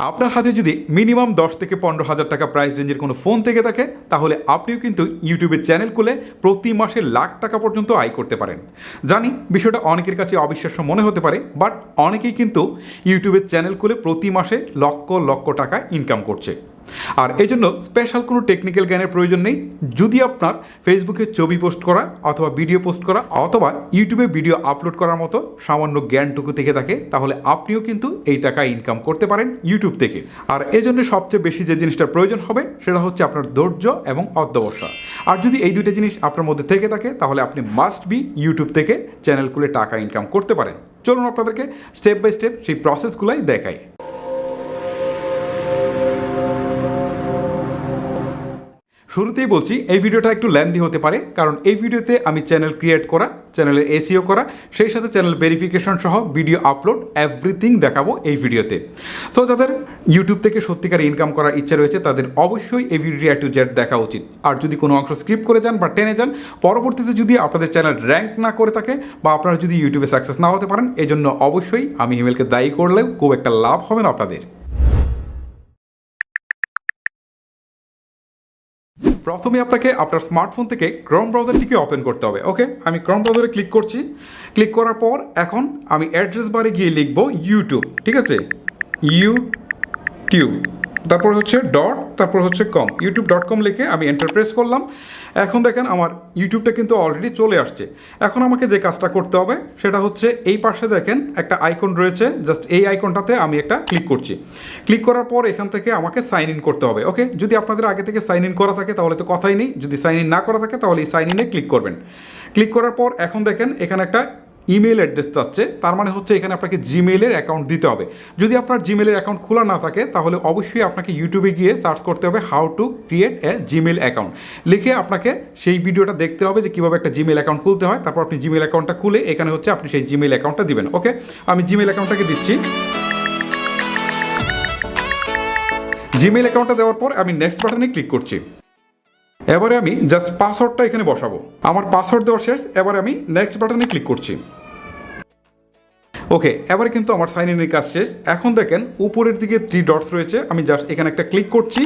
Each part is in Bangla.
আপনার হাতে যদি মিনিমাম 10 থেকে 15,000 টাকা প্রাইস রেঞ্জের কোনো ফোন থেকে থাকে তাহলে আপনিও কিন্তু ইউটিউবের চ্যানেল খুলে প্রতি মাসে লাখ টাকা পর্যন্ত আয় করতে পারেন। জানি বিষয়টা অনেকের কাছে অবিশ্বাস্য মনে হতে পারে, বাট অনেকেই কিন্তু ইউটিউবের চ্যানেল খুলে প্রতি মাসে লক্ষ লক্ষ টাকা ইনকাম করছে। আর এই জন্য স্পেশাল কোনো টেকনিক্যাল জ্ঞানের প্রয়োজন নেই। যদি আপনার ফেসবুকে ছবি পোস্ট করা অথবা ভিডিও পোস্ট করা অথবা ইউটিউবে ভিডিও আপলোড করার মতো সামান্য জ্ঞানটুকু থেকে থাকে তাহলে আপনিও কিন্তু এই টাকা ইনকাম করতে পারেন ইউটিউব থেকে। আর এই জন্য সবচেয়ে বেশি যে জিনিসটার প্রয়োজন হবে সেটা হচ্ছে আপনার ধৈর্য এবং অধ্যবসায়। আর যদি এই দুইটা জিনিস আপনার মধ্যে থেকে থাকে তাহলে আপনি মাস্ট বি ইউটিউব থেকে চ্যানেল খুলে টাকা ইনকাম করতে পারেন। চলুন আপনাদেরকে স্টেপ বাই স্টেপ সেই প্রসেসগুলাই দেখাই। শুরুতেই বলছি এই ভিডিওটা একটু লেন্দি হতে পারে, কারণ এই ভিডিওতে আমি চ্যানেল ক্রিয়েট করা, চ্যানেলের এসইও করা, সেই সাথে চ্যানেল ভেরিফিকেশন সহ ভিডিও আপলোড এভরিথিং দেখাবো এই ভিডিওতে। সো যাদের ইউটিউব থেকে সত্যিকার ইনকাম করার ইচ্ছা রয়েছে তাদের অবশ্যই এই ভিডিওটি A to Z দেখা উচিত। আর যদি কোনো অংশ স্কিপ করে যান বা টেনে যান, পরবর্তীতে যদি আপনাদের চ্যানেল র্যাঙ্ক না করে থাকে বা আপনারা যদি ইউটিউবে সাকসেস না হতে পারেন, এই জন্য অবশ্যই আমি হিমেলকে দায়ী করলেও খুব একটা লাভ হবে না আপনাদের। প্রথমে আপনাকে আপনার স্মার্টফোন থেকে ক্রোম ব্রাউজারটিকে ওপেন করতে হবে। ওকে, আমি ক্রোম ব্রাউজারে ক্লিক করছি। ক্লিক করার পর এখন আমি অ্যাড্রেস বারে গিয়ে লিখব ইউটিউব, ঠিক আছে, ইউটিউব, তারপর হচ্ছে ডট, তারপর হচ্ছে কম, youtube.com লিখে আমি এন্টার প্রেস করলাম। এখন দেখেন আমার ইউটিউবটা কিন্তু অলরেডি চলে আসছে। এখন আমাকে যে কাজটা করতে হবে সেটা হচ্ছে এই পাশে দেখেন একটা আইকন রয়েছে, জাস্ট এই আইকনটাতে আমি একটা ক্লিক করছি। ক্লিক করার পর এখান থেকে আমাকে সাইন ইন করতে হবে। ওকে, যদি আপনাদের আগে থেকে সাইন ইন করা থাকে তাহলে তো কথাই নেই, যদি সাইন ইন না করা থাকে তাহলে এই সাইন ইনে ক্লিক করবেন। ক্লিক করার পর এখন দেখেন এখানে একটা ইমেল অ্যাড্রেস চাচ্ছে, তার মানে হচ্ছে এখানে আপনাকে জিমেইলের অ্যাকাউন্ট দিতে হবে। যদি আপনার জিমেইলের অ্যাকাউন্ট খোলা না থাকে তাহলে অবশ্যই আপনাকে ইউটিউবে গিয়ে সার্চ করতে হবে how to create a Gmail account লিখে আপনাকে সেই ভিডিওটা দেখতে হবে যে কীভাবে একটা জিমেইল অ্যাকাউন্ট খুলতে হয়। তারপর আপনি জিমেইল অ্যাকাউন্টটা খুলে এখানে হচ্ছে আপনি সেই জিমেইল অ্যাকাউন্টটা দিবেন। ওকে, আমি জিমেইল অ্যাকাউন্টটাকে দিচ্ছি। জিমেইল অ্যাকাউন্টটা দেওয়ার পর আমি নেক্সট বাটনে ক্লিক করছি। এবারে আমি জাস্ট পাসওয়ার্ডটা এখানে বসাবো। আমার পাসওয়ার্ড দেওয়া শেষ, এবারে আমি নেক্সট বাটনে ক্লিক করছি। ওকে, এবারে কিন্তু আমার সাইন ইনের কাজ শেষ। এখন দেখেন উপরের দিকে 3 ডটস রয়েছে, আমি জাস্ট এখানে একটা ক্লিক করছি।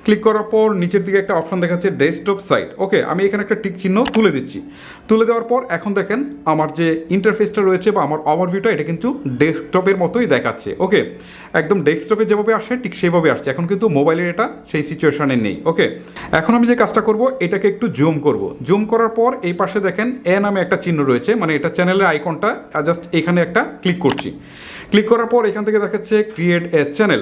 ক্লিক করার পর নিচের দিকে একটা অপশন দেখাচ্ছে ডেস্কটপ সাইট। ওকে, আমি এখানে একটা টিক চিহ্ন তুলে দিচ্ছি। তুলে দেওয়ার পর এখন দেখেন আমার যে ইন্টারফেসটা রয়েছে বা আমার ওভারভিউটা এটা কিন্তু ডেস্কটপের মতোই দেখাচ্ছে। ওকে, একদম ডেস্কটপে যেভাবে আসে ঠিক সেইভাবে আসছে। এখন কিন্তু মোবাইলের এটা সেই সিচুয়েশনে নেই। ওকে, এখন আমি যে কাজটা করব এটাকে একটু জুম করব। জুম করার পর এই পাশে দেখেন এ নামে একটা চিহ্ন রয়েছে, মানে এটা চ্যানেলের আইকনটা, জাস্ট এখানে একটা ক্লিক করছি। ক্লিক করার পর এখান থেকে দেখাচ্ছে ক্রিয়েট এ চ্যানেল।